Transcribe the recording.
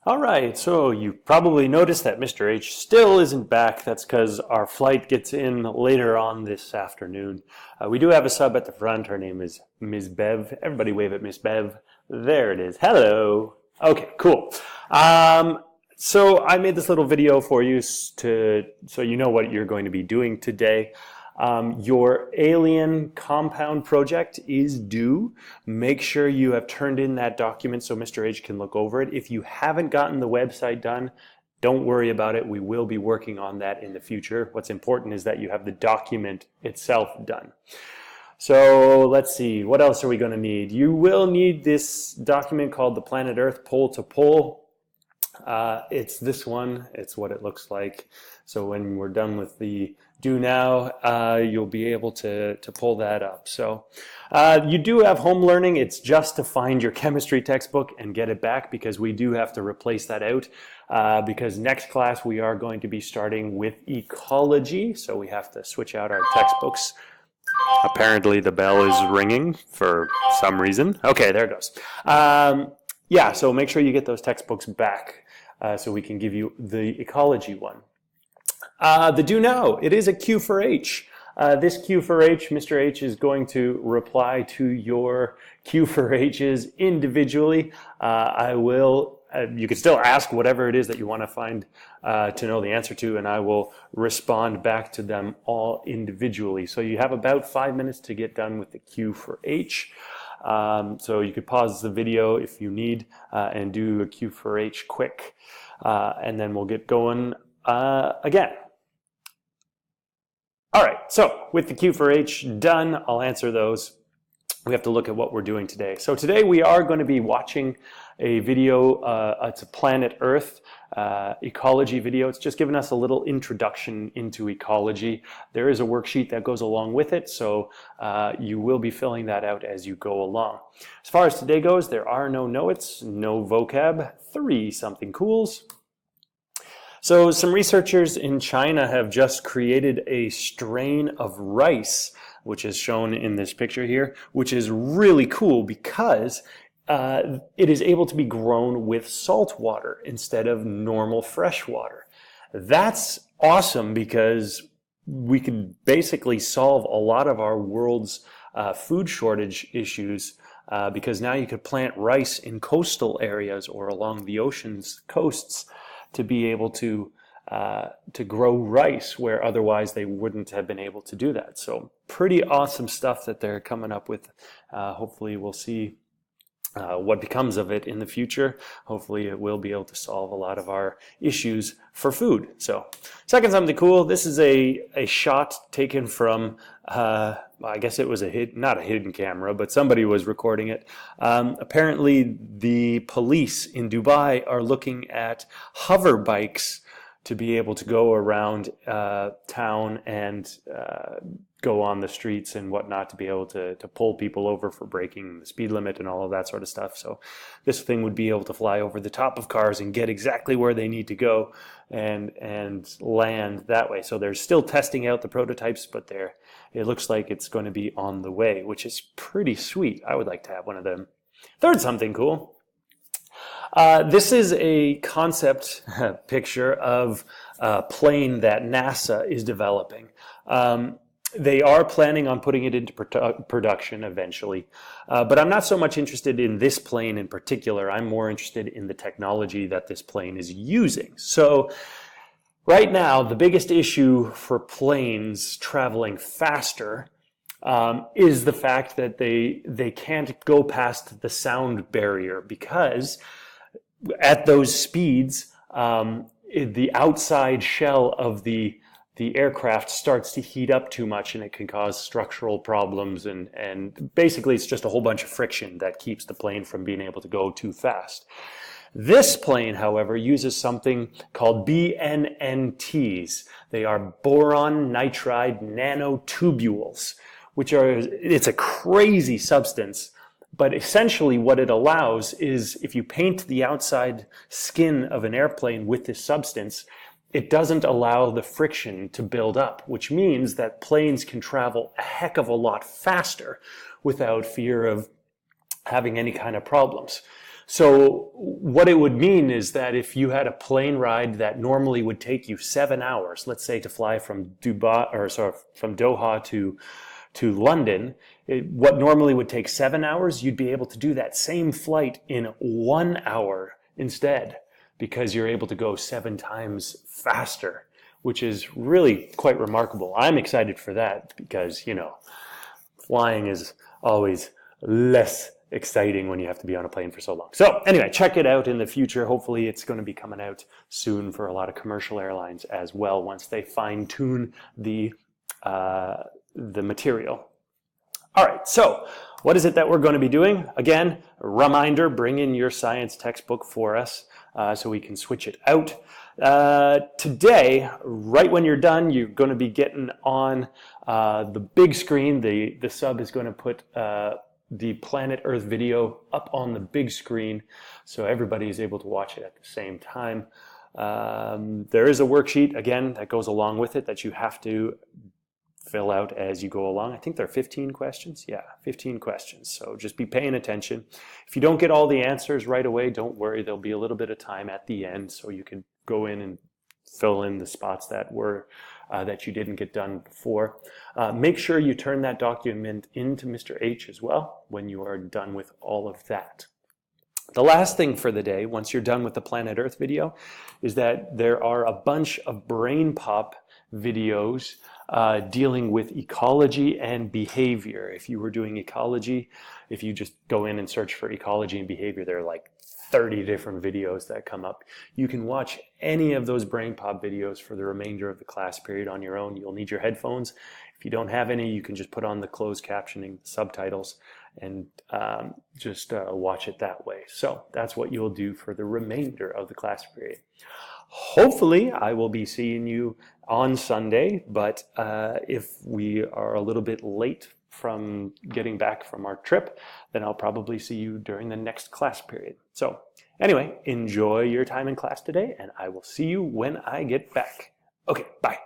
All right, so you probably noticed that Mr. H still isn't back. That's because our flight gets in later on this afternoon. We do have a sub at the front. Her name is Ms. Bev. Everybody wave at Miss Bev. There it is. Hello. Okay, cool. So I made this little video for you so you know what you're going to be doing today. Your alien compound project is due. Make sure you have turned in that document so Mr. H can look over it. If you haven't gotten the website done, don't worry about it. We will be working on that in the future. What's important is that you have the document itself done. So let's see, what else are we going to need? You will need this document called the Planet Earth Pole to Pole. It's this one. It's what it looks like. So when we're done with the do now, you'll be able to pull that up. So you do have home learning. It's just to find your chemistry textbook and get it back, because we do have to replace that out because next class we are going to be starting with ecology. So we have to switch out our textbooks. Apparently the bell is ringing for some reason. Okay, there it goes. Yeah, so make sure you get those textbooks back so we can give you the ecology one. The do now, it is a Q for H. This Q for H, Mr. H is going to reply to your Q for H's individually. You can still ask whatever it is that you want to find to know the answer to, and I will respond back to them all individually. So you have about 5 minutes to get done with the Q for H. So you could pause the video if you need and do a Q for H quick, and then we'll get going again. All right, so with the Q for H done, I'll answer those. We have to look at what we're doing today. So today we are going to be watching a video. It's a Planet Earth ecology video. It's just giving us a little introduction into ecology. There is a worksheet that goes along with it, so you will be filling that out as you go along. As far as today goes, there are no know-its, no vocab, 3 something cools. So some researchers in China have just created a strain of rice, which is shown in this picture here, which is really cool because it is able to be grown with salt water instead of normal fresh water. That's awesome because we could basically solve a lot of our world's food shortage issues because now you could plant rice in coastal areas or along the ocean's coasts to be able to grow rice where otherwise they wouldn't have been able to do that. So pretty awesome stuff that they're coming up with. Hopefully we'll see what becomes of it in the future. Hopefully it will be able to solve a lot of our issues for food. So second something cool, this is a shot taken from, I guess it was not a hidden camera, but somebody was recording it. Apparently the police in Dubai are looking at hover bikes to be able to go around town and go on the streets and whatnot to be able to pull people over for breaking the speed limit and all of that sort of stuff. So this thing would be able to fly over the top of cars and get exactly where they need to go and land that way. So they're still testing out the prototypes, but it looks like it's going to be on the way, which is pretty sweet. I would like to have one of them. Third something cool. This is a concept picture of a plane that NASA is developing. They are planning on putting it into production eventually, but I'm not so much interested in this plane in particular. I'm more interested in the technology that this plane is using. So right now, the biggest issue for planes traveling faster is the fact that they can't go past the sound barrier because at those speeds, the outside shell of the aircraft starts to heat up too much and it can cause structural problems and basically it's just a whole bunch of friction that keeps the plane from being able to go too fast. This plane, however, uses something called BNNTs. They are boron nitride nanotubules, it's a crazy substance. But essentially what it allows is if you paint the outside skin of an airplane with this substance, it doesn't allow the friction to build up, which means that planes can travel a heck of a lot faster without fear of having any kind of problems. So what it would mean is that if you had a plane ride that normally would take you 7 hours, let's say to fly from from Doha to London, what normally would take 7 hours, you'd be able to do that same flight in 1 hour instead, because you're able to go 7 times faster, which is really quite remarkable. I'm excited for that because, flying is always less exciting when you have to be on a plane for so long. So anyway, check it out in the future. Hopefully it's going to be coming out soon for a lot of commercial airlines as well once they fine tune the material. All right, so what is it that we're going to be doing? Again, a reminder, bring in your science textbook for us so we can switch it out. Today, right when you're done, you're going to be getting on the big screen. The sub is going to put the Planet Earth video up on the big screen so everybody is able to watch it at the same time. There is a worksheet, again, that goes along with it that you have to fill out as you go along. I think there are 15 questions. Yeah, 15 questions. So just be paying attention. If you don't get all the answers right away, don't worry. There'll be a little bit of time at the end so you can go in and fill in the spots that were that you didn't get done before. Make sure you turn that document into Mr. H as well when you are done with all of that. The last thing for the day, once you're done with the Planet Earth video, is that there are a bunch of BrainPop videos dealing with ecology and behavior. If you were doing ecology, if you just go in and search for ecology and behavior, there are like 30 different videos that come up. You can watch any of those BrainPop videos for the remainder of the class period on your own. You'll need your headphones. If you don't have any, you can just put on the closed captioning subtitles and just watch it that way. So that's what you'll do for the remainder of the class period. Hopefully, I will be seeing you on Sunday, but if we are a little bit late from getting back from our trip, then I'll probably see you during the next class period. So anyway, enjoy your time in class today, and I will see you when I get back. Okay, bye.